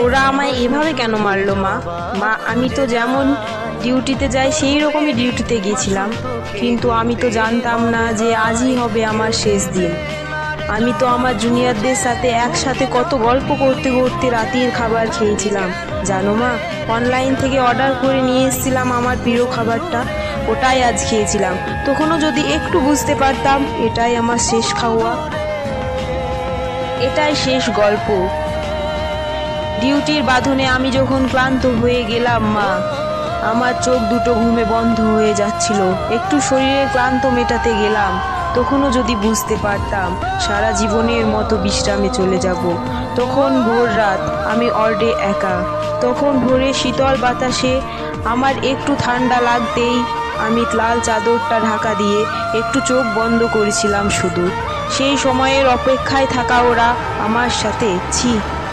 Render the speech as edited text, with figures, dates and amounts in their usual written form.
ওরা আমায় এভাবে কেন মারলো মা? মা, আমি তো যেমন ডিউটিতে যাই সেই রকমই ডিউটিতে গেছিলাম, কিন্তু আমি তো জানতাম না যে আজই হবে আমার শেষ দিন। আমি তো আমার জুনিয়রদের সাথে একসাথে কত গল্প করতে করতে রাতের খাবার খেয়েছিলাম জানো মা। অনলাইন থেকে অর্ডার করে নিয়ে এসেছিলাম আমার প্রিয় খাবারটা, ওটাই আজ খেয়েছিলাম। তখনও যদি একটু বুঝতে পারতাম এটাই আমার শেষ খাওয়া, এটাই শেষ গল্প। ডিউটির বাঁধনে আমি যখন ক্লান্ত হয়ে গেলাম মা, আমার চোখ দুটো ঘুমে বন্ধ হয়ে যাচ্ছিল, একটু শরীরের ক্লান্ত মেটাতে গেলাম। তখনও যদি বুঝতে পারতাম সারা জীবনের মতো বিশ্রামে চলে যাব। তখন ভোর রাত, আমি অর্ডে একা। তখন ভোরে শীতল বাতাসে আমার একটু ঠান্ডা লাগতেই আমি লাল চাদরটা ঢাকা দিয়ে একটু চোখ বন্ধ করেছিলাম শুধু। সেই সময়ের অপেক্ষায় থাকা ওরা আমার সাথে, ছি।